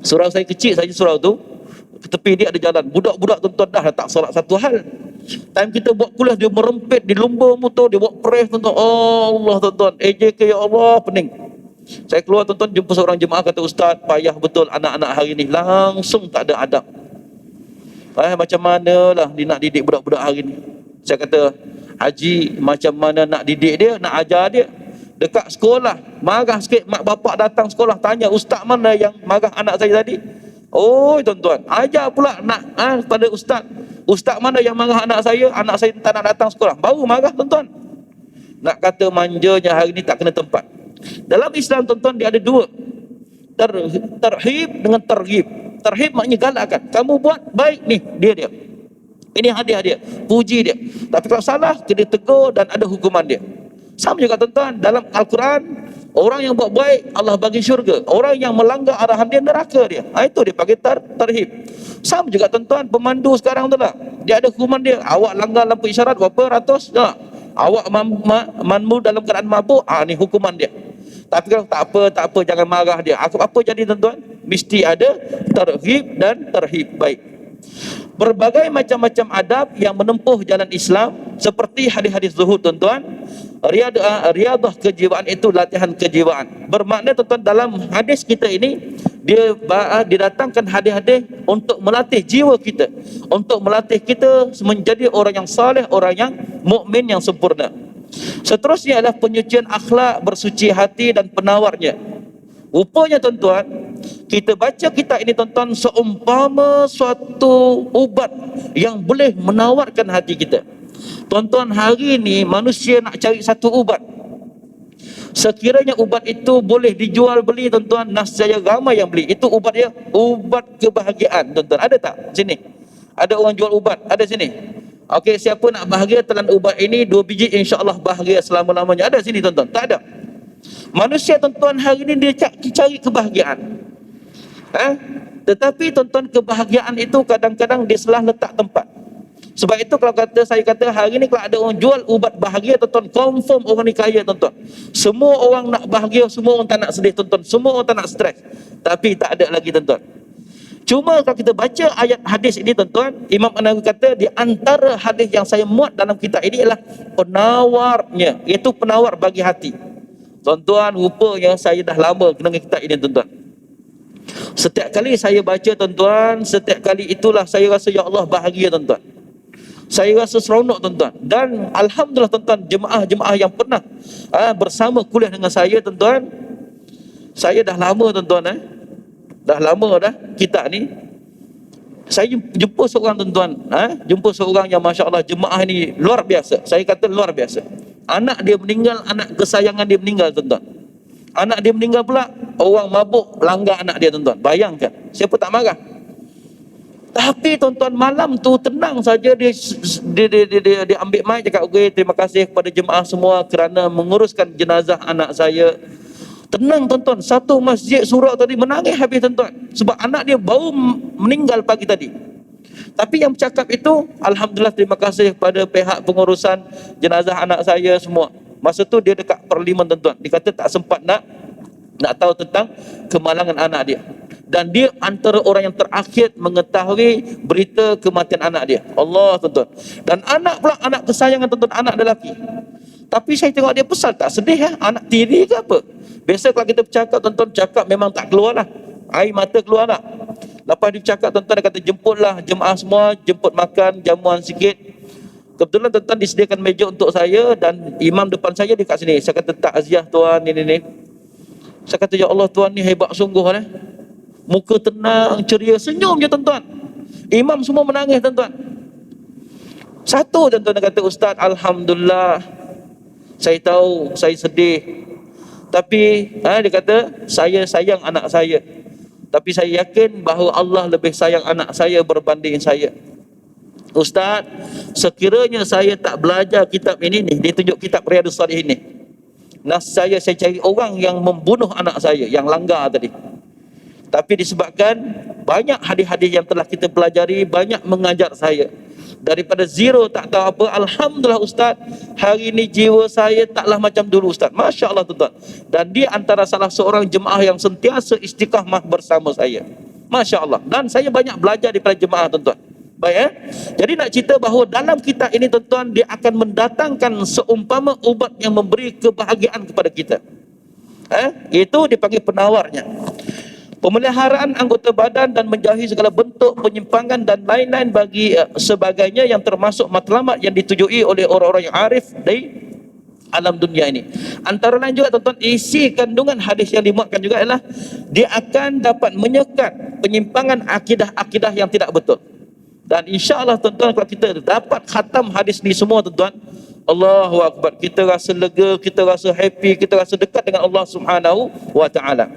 Surau saya kecil saja, surau tu tepi dia ada jalan. Budak-budak tuan-tuan dah tak solat satu hal. Time kita buat kuliah, dia merempit di lumba motor, dia buat press tuan-tuan. Allah tuan-tuan, AJK ya Allah, pening. Saya keluar tuan-tuan, jumpa seorang jemaah, kata ustaz, payah betul anak-anak hari ni, langsung tak ada adab. Macam manalah dia nak didik budak-budak hari ni. Saya kata, Haji macam mana nak didik dia, nak ajar dia? Dekat sekolah, marah sikit mak bapak datang sekolah tanya, ustaz mana yang marah anak saya tadi? Oh tuan-tuan, ajar pula nak pada ustaz. Ustaz mana yang marah anak saya tak nak datang sekolah. Baru marah tuan-tuan. Nak kata manjanya hari ni tak kena tempat. Dalam Islam tuan-tuan dia ada dua. Terhib dengan terghib. Terhib maknanya galakkan. Kamu buat baik ni, dia. Ini hadiah dia, puji dia. Tapi kalau salah, kena tegur dan ada hukuman dia. Sama juga tuan-tuan, dalam Al-Quran, orang yang buat baik Allah bagi syurga, orang yang melanggar arahan dia neraka dia. Itu dia panggil terhib. Sama juga tuan-tuan, pemandu sekarang tu lah, dia ada hukuman dia. Awak langgar lampu isyarat berapa ratus tak? Awak mandu dalam keadaan mabuk, ni hukuman dia. Tapi kalau tak apa, jangan marah dia. Apa jadi tuan-tuan? Mesti ada terhib dan terhib baik. Berbagai macam-macam adab yang menempuh jalan Islam, seperti hadis-hadis zuhud tuan-tuan. Riadah kejiwaan itu latihan kejiwaan. Bermakna tuan-tuan, dalam hadis kita ini dia didatangkan hadis-hadis untuk melatih jiwa kita, untuk melatih kita menjadi orang yang saleh, orang yang mukmin yang sempurna. Seterusnya adalah penyucian akhlak, bersuci hati dan penawarnya. Rupanya tuan-tuan, kita baca kitab ini tuan-tuan seumpama suatu ubat yang boleh menawarkan hati kita. Tuan-tuan, hari ini manusia nak cari satu ubat. Sekiranya ubat itu boleh dijual beli tuan-tuan, nascaya ramai yang beli. Itu ubat dia, ubat kebahagiaan tuan-tuan. Ada tak sini? Ada orang jual ubat? Ada sini? Okey, siapa nak bahagia telan ubat ini 2 biji, insya-Allah bahagia selama-lamanya. Ada sini tuan-tuan? Tak ada. Manusia tuan-tuan hari ini dia cari kebahagiaan. Tetapi tuan-tuan, kebahagiaan itu kadang-kadang dia salah letak tempat. Sebab itu kalau saya kata hari ni kalau ada orang jual ubat bahagia tuan-tuan, confirm orang ni kaya tuan-tuan. Semua orang nak bahagia, semua orang tak nak sedih tuan-tuan, semua orang tak nak stres. Tapi tak ada lagi tuan-tuan. Cuma kalau kita baca ayat hadis ini tuan-tuan, Imam An-Nawawi kata di antara hadis yang saya muat dalam kitab ini ialah penawarnya, iaitu penawar bagi hati. Tuan-tuan, rupanya saya dah lama dengan kitab ini tuan-tuan. Setiap kali saya baca tuan-tuan, setiap kali itulah saya rasa ya Allah bahagia tuan-tuan. Saya rasa seronok tuan-tuan. Dan alhamdulillah tuan-tuan, jemaah-jemaah yang pernah bersama kuliah dengan saya tuan-tuan, saya dah lama tuan-tuan, dah lama dah kitab ni. Saya jumpa seorang tuan-tuan, jumpa seorang yang masya-Allah jemaah ni luar biasa. Saya kata luar biasa. Anak dia meninggal, anak kesayangan dia meninggal tuan-tuan. Anak dia meninggal pula, orang mabuk langgar anak dia tuan-tuan. Bayangkan, siapa tak marah? Tapi tuan-tuan, malam tu tenang saja dia ambil mic cakap, okey, terima kasih kepada jemaah semua kerana menguruskan jenazah anak saya. Tenang tuan-tuan, satu masjid surau tadi menangis habis tuan-tuan, sebab anak dia baru meninggal pagi tadi. Tapi yang bercakap itu, alhamdulillah terima kasih kepada pihak pengurusan jenazah anak saya semua. Masa tu dia dekat parlimen tuan-tuan, dia kata tak sempat nak tahu tentang kemalangan anak dia. Dan dia antara orang yang terakhir mengetahui berita kematian anak dia. Allah tuan-tuan. Dan anak pula, anak kesayangan tuan-tuan, anak lelaki. Tapi saya tengok dia pesal, tak sedih anak tiri ke apa. Biasa kalau kita bercakap tuan-tuan, cakap memang tak keluar lah, air mata keluar lah. Lepas dia bercakap tuan-tuan, dia kata jemputlah jemaah semua, jemput makan, jamuan sikit. Kebetulan tuan-tuan disediakan meja untuk saya dan imam depan saya dekat sini. Saya kata takziah tuan, ni. Saya kata ya Allah tuan ni hebat sungguh Muka tenang, ceria, senyum je tuan-tuan. Imam semua menangis tuan-tuan. Satu tuan-tuan dia kata, Ustaz, alhamdulillah, saya tahu saya sedih, tapi dia kata saya sayang anak saya. Tapi saya yakin bahawa Allah lebih sayang anak saya berbanding saya. Ustaz, sekiranya saya tak belajar kitab ini nih, dia tunjuk kitab Riyadhus Shalihin ni, saya cari orang yang membunuh anak saya, yang langgar tadi. Tapi disebabkan banyak hadis-hadis yang telah kita pelajari, banyak mengajar saya. Daripada zero tak tahu apa, alhamdulillah Ustaz, hari ini jiwa saya taklah macam dulu Ustaz. Masya Allah tuan-tuan. Dan dia antara salah seorang jemaah yang sentiasa istiqamah bersama saya. Masya Allah. Dan saya banyak belajar daripada jemaah tuan-tuan. Baik Jadi nak cerita bahawa dalam kitab ini tuan-tuan, dia akan mendatangkan seumpama ubat yang memberi kebahagiaan kepada kita. Itu dipanggil penawarnya. Pemeliharaan anggota badan dan menjauhi segala bentuk penyimpangan dan lain-lain bagi sebagainya yang termasuk matlamat yang ditujui oleh orang-orang yang arif dari alam dunia ini. Antara lain juga tuan-tuan, isi kandungan hadis yang dimuatkan juga ialah dia akan dapat menyekat penyimpangan akidah-akidah yang tidak betul. Dan insya-Allah tuan-tuan, kalau kita dapat khatam hadis ni semua tuan-tuan, Allahu Akbar, kita rasa lega, kita rasa happy, kita rasa dekat dengan Allah Subhanahu wa taala.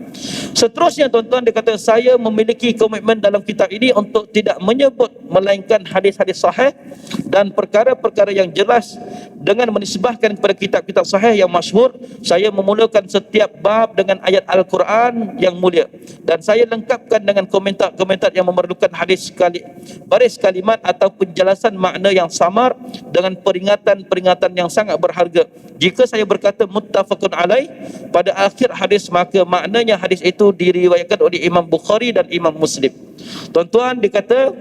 Seterusnya tuan-tuan, dia kata saya memiliki komitmen dalam kitab ini untuk tidak menyebut melainkan hadis-hadis sahih dan perkara-perkara yang jelas dengan menisbahkan kepada kitab-kitab sahih yang masyhur. Saya memulakan setiap bab dengan ayat Al-Quran yang mulia dan saya lengkapkan dengan komentar-komentar yang memerlukan baris kalimat atau penjelasan makna yang samar dengan peringatan-peringatan yang sangat berharga. Jika saya berkata muttafaqun alaih pada akhir hadis, maka maknanya hadis itu diriwayatkan oleh Imam Bukhari dan Imam Muslim. Tuan-tuan, dikata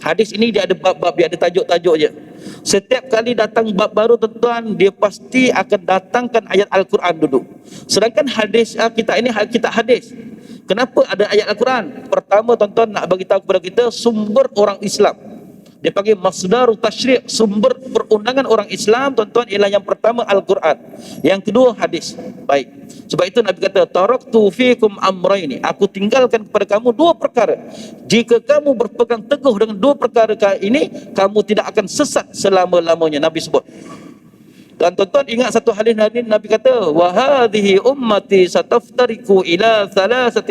hadis ini dia ada bab-bab, dia ada tajuk-tajuk je. Setiap kali datang bab baru tuan-tuan, dia pasti akan datangkan ayat Al-Quran duduk. Sedangkan hadis kita ini kitab hadis. Kenapa ada ayat Al-Quran? Pertama tuan-tuan, nak bagi tahu kepada kita sumber orang Islam. Dia panggil masdar tasyri', sumber perundangan orang Islam tuan-tuan ialah yang pertama Al-Quran, yang kedua hadis. Baik. Sebab itu Nabi kata taraktu fikum amrayni, aku tinggalkan kepada kamu dua perkara. Jika kamu berpegang teguh dengan dua perkara ini, kamu tidak akan sesat selama-lamanya. Nabi sebut. Dan tuan-tuan ingat satu hadis Nabi kata, wa hadhihi ummati sataftariku ila 73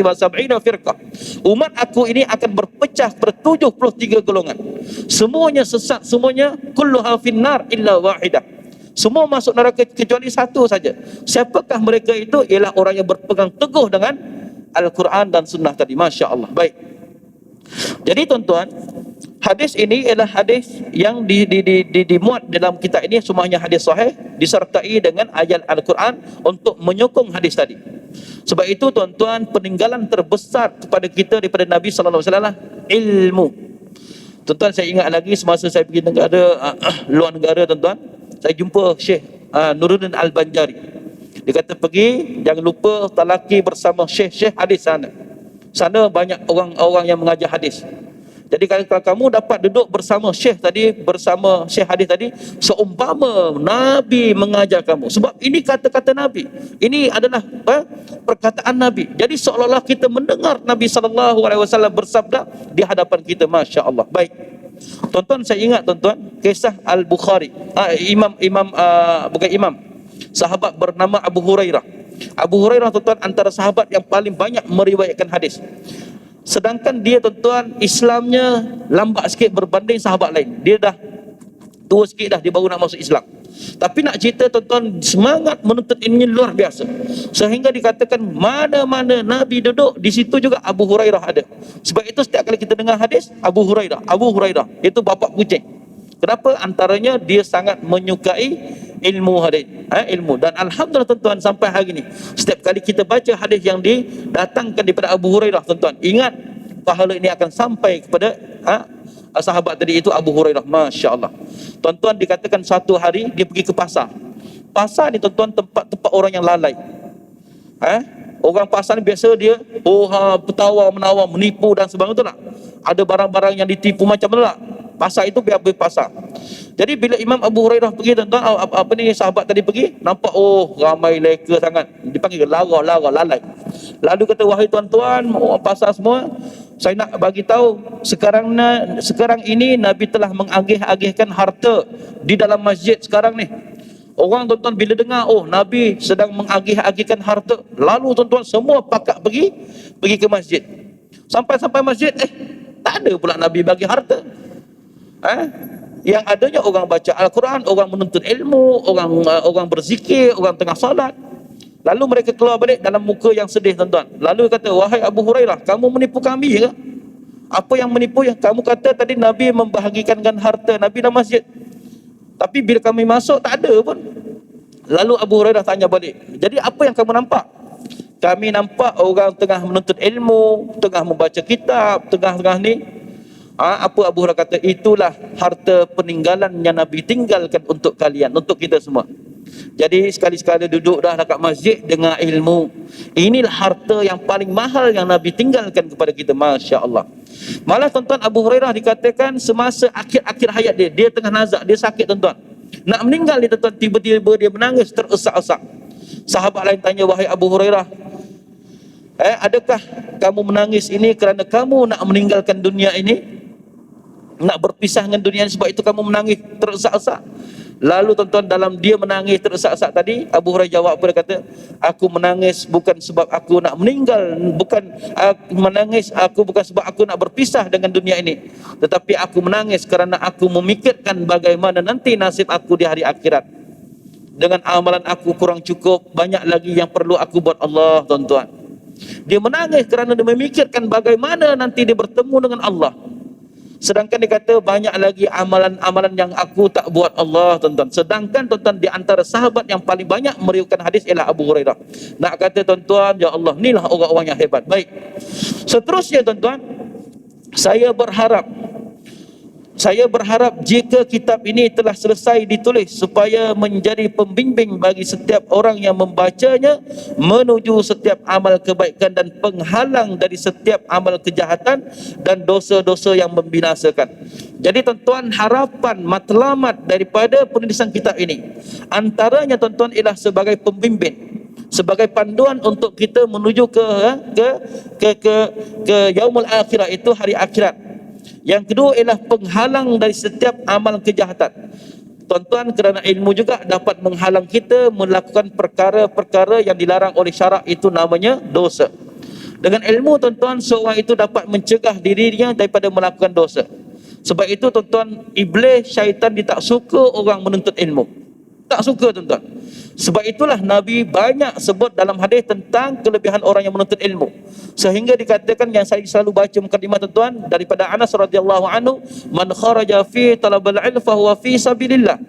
firqah. Umat aku ini akan berpecah pada 73 golongan. Semuanya sesat, semuanya kulluha finnar illa wahidah. Semua masuk neraka kecuali satu saja. Siapakah mereka itu? Ialah orang yang berpegang teguh dengan Al-Quran dan Sunnah tadi. Masya Allah. Baik. Jadi tuan-tuan, hadis ini ialah hadis yang dimuat dalam kitab ini semuanya hadis sahih disertai dengan ayat Al-Quran untuk menyokong hadis tadi. Sebab itu tuan-tuan, peninggalan terbesar kepada kita daripada Nabi sallallahu alaihi wasallam ilmu. Tuan-tuan, saya ingat lagi semasa saya pergi negara luar negara tuan-tuan, saya jumpa Syekh Nuruddin Al-Banjari. Dia kata pergi, jangan lupa talaki bersama syekh-syekh hadis sana. Sana banyak orang-orang yang mengajar hadis. Jadi kalau kamu dapat duduk bersama syekh tadi, bersama syekh hadis tadi, seumpama Nabi mengajar kamu. Sebab ini kata-kata Nabi. Ini adalah perkataan Nabi. Jadi seolah-olah kita mendengar Nabi SAW bersabda di hadapan kita. Masya Allah. Baik. Tuan-tuan, saya ingat tuan-tuan kisah Al-Bukhari. Bukan imam. Sahabat bernama Abu Hurairah. Abu Hurairah tuan-tuan antara sahabat yang paling banyak meriwayatkan hadis. Sedangkan dia tuan-tuan Islamnya lambat sikit berbanding sahabat lain. Dia dah tua sikit dah, dia baru nak masuk Islam. Tapi nak cerita tuan-tuan, semangat menuntut ilmu luar biasa. Sehingga dikatakan mana-mana Nabi duduk, di situ juga Abu Hurairah ada. Sebab itu setiap kali kita dengar hadis, Abu Hurairah, itu bapak kucing. Kenapa? Antaranya dia sangat menyukai ilmu hadis, ilmu. Dan alhamdulillah tuan-tuan, sampai hari ini setiap kali kita baca hadis yang didatangkan daripada Abu Hurairah tuan-tuan, ingat pahala ini akan sampai kepada sahabat tadi itu Abu Hurairah. Masya Allah. Tuan-tuan, dikatakan satu hari dia pergi ke pasar. Pasar ni tuan-tuan tempat orang yang lalai. Orang pasar ni biasa dia bertawar menawar, menipu dan sebagainya, betul tak? Ada barang-barang yang ditipu macam tu tak? Pasar itu biar pasar. Jadi bila Imam Abu Hurairah pergi tuan-tuan, sahabat tadi pergi, nampak ramai leka sangat. Dipanggil lalai. Lalu kata, wahai tuan-tuan, orang pasar semua, saya nak bagi tahu sekarang ini Nabi telah mengagih-agihkan harta di dalam masjid sekarang ni. Orang tuan-tuan bila dengar Nabi sedang mengagih-agihkan harta, lalu tuan-tuan semua pakat pergi ke masjid. Sampai masjid, tak ada pula Nabi bagi harta. Yang adanya orang baca Al-Quran, orang menuntut ilmu, orang berzikir, orang tengah salat. Lalu mereka keluar balik dalam muka yang sedih tuan-tuan. Lalu kata, wahai Abu Hurairah, kamu menipu kami ke? Apa yang menipu ya? Kamu kata tadi Nabi membahagikan harta Nabi dalam masjid, tapi bila kami masuk tak ada pun. Lalu Abu Hurairah tanya balik, jadi apa yang kamu nampak? Kami nampak orang tengah menuntut ilmu, tengah membaca kitab, tengah ni. Apa Abu Hurairah kata? Itulah harta peninggalan yang Nabi tinggalkan untuk kalian, untuk kita semua. Jadi sekali-sekala duduk dah dekat masjid dengan ilmu. Inilah harta yang paling mahal yang Nabi tinggalkan kepada kita. Masya Allah. Malah tuan-tuan, Abu Hurairah dikatakan semasa akhir-akhir hayat dia, dia tengah nazak, dia sakit tuan-tuan, nak meninggal dia tuan-tuan, tiba-tiba dia menangis teresak-esak. Sahabat lain tanya, wahai Abu Hurairah, adakah kamu menangis ini kerana kamu nak meninggalkan dunia ini, nak berpisah dengan dunia ini, sebab itu kamu menangis teresak-esak? Lalu tuan-tuan, dalam dia menangis teresak-esak tadi, Abu Hurairah jawab, dia kata, aku menangis bukan sebab aku nak meninggal, bukan aku menangis, aku bukan sebab aku nak berpisah dengan dunia ini, tetapi aku menangis kerana aku memikirkan bagaimana nanti nasib aku di hari akhirat. Dengan amalan aku kurang cukup, banyak lagi yang perlu aku buat Allah, tuan-tuan. Dia menangis kerana dia memikirkan bagaimana nanti dia bertemu dengan Allah. Sedangkan dia kata banyak lagi amalan-amalan yang aku tak buat Allah, tuan-tuan. Sedangkan tuan-tuan, di antara sahabat yang paling banyak meriwayatkan hadis ialah Abu Hurairah. Nak kata tuan-tuan, ya Allah, inilah orang-orang yang hebat. Baik. Seterusnya tuan-tuan, saya berharap jika kitab ini telah selesai ditulis supaya menjadi pembimbing bagi setiap orang yang membacanya menuju setiap amal kebaikan dan penghalang dari setiap amal kejahatan dan dosa-dosa yang membinasakan. Jadi tuan-tuan, harapan matlamat daripada penulisan kitab ini antaranya tuan-tuan ialah sebagai pembimbing, sebagai panduan untuk kita menuju ke yaumul akhirah, itu hari akhirat. Yang kedua ialah penghalang dari setiap amal kejahatan. Tuan-tuan, kerana ilmu juga dapat menghalang kita melakukan perkara-perkara yang dilarang oleh syarak, itu namanya dosa. Dengan ilmu tuan-tuan, seorang itu dapat mencegah dirinya daripada melakukan dosa. Sebab itu tuan-tuan, iblis, syaitan, dia tak suka orang menuntut ilmu. Tak suka tuan-tuan. Sebab itulah Nabi banyak sebut dalam hadis tentang kelebihan orang yang menuntut ilmu. Sehingga dikatakan, yang saya selalu baca mukadimah tuan-tuan, daripada Anas radhiyallahu anhu, man kharaja fi talabul ilm fa huwa fi sabilillah.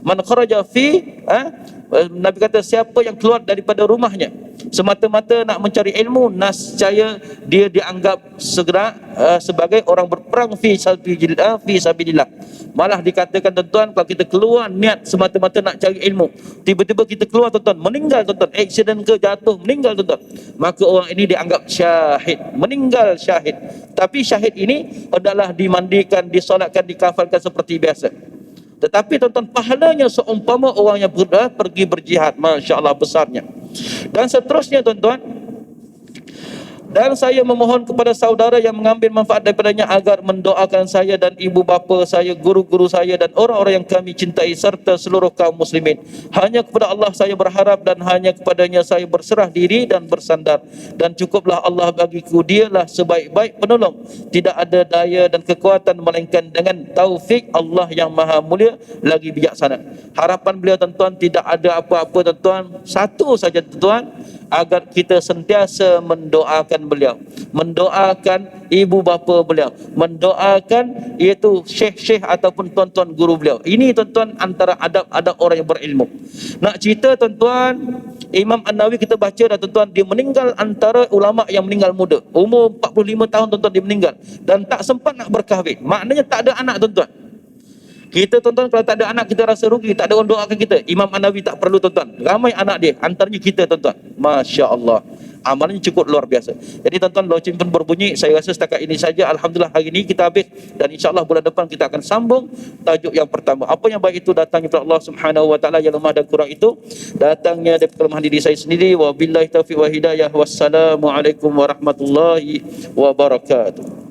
Man kharaja fi Nabi kata, siapa yang keluar daripada rumahnya semata-mata nak mencari ilmu, nascaya dia dianggap segera sebagai orang berperang fi sabilillah. Malah dikatakan tuan-tuan, kalau kita keluar niat semata-mata nak cari ilmu, tiba-tiba kita keluar tuan-tuan, meninggal tuan-tuan, aksiden ke, jatuh, meninggal tuan-tuan, maka orang ini dianggap syahid, meninggal syahid. Tapi syahid ini adalah dimandikan, disolatkan, dikafankan seperti biasa. Tetapi tuan-tuan, pahalanya seumpama orang yang pergi berjihad. Masya Allah besarnya. Dan seterusnya tuan-tuan, dan saya memohon kepada saudara yang mengambil manfaat daripadanya agar mendoakan saya dan ibu bapa saya, guru-guru saya dan orang-orang yang kami cintai serta seluruh kaum muslimin. Hanya kepada Allah saya berharap dan hanya kepadanya saya berserah diri dan bersandar. Dan cukuplah Allah bagiku, dialah sebaik-baik penolong. Tidak ada daya dan kekuatan melainkan dengan taufik Allah yang maha mulia lagi bijaksana. Harapan beliau tuan-tuan tidak ada apa-apa tuan-tuan, satu saja tuan-tuan, agar kita sentiasa mendoakan beliau, mendoakan ibu bapa beliau, mendoakan iaitu syekh-syekh ataupun tuan-tuan guru beliau. Ini tuan-tuan antara adab-adab orang yang berilmu. Nak cerita tuan-tuan, Imam An-Nawawi kita baca dah tuan-tuan, dia meninggal antara ulama yang meninggal muda. Umur 45 tahun tuan-tuan dia meninggal, dan tak sempat nak berkahwin. Maknanya tak ada anak tuan-tuan. Kita tuan-tuan, kalau tak ada anak kita rasa rugi, tak ada orang doakan kita. Imam An-Nawawi tak perlu tuan-tuan, ramai anak dia, antaranya kita tuan-tuan. Masya Allah, amalnya cukup luar biasa. Jadi tuan-tuan, loceng pun berbunyi. Saya rasa setakat ini saja. Alhamdulillah hari ini kita habis, dan insyaAllah bulan depan kita akan sambung tajuk yang pertama. Apa yang baik itu datangnya dari Allah Subhanahu Wa Taala, yang lemah dan kurang itu datangnya dari kelemahan diri saya sendiri. Wabillahi taufiq wa hidayah. Wassalamualaikum warahmatullahi wabarakatuh.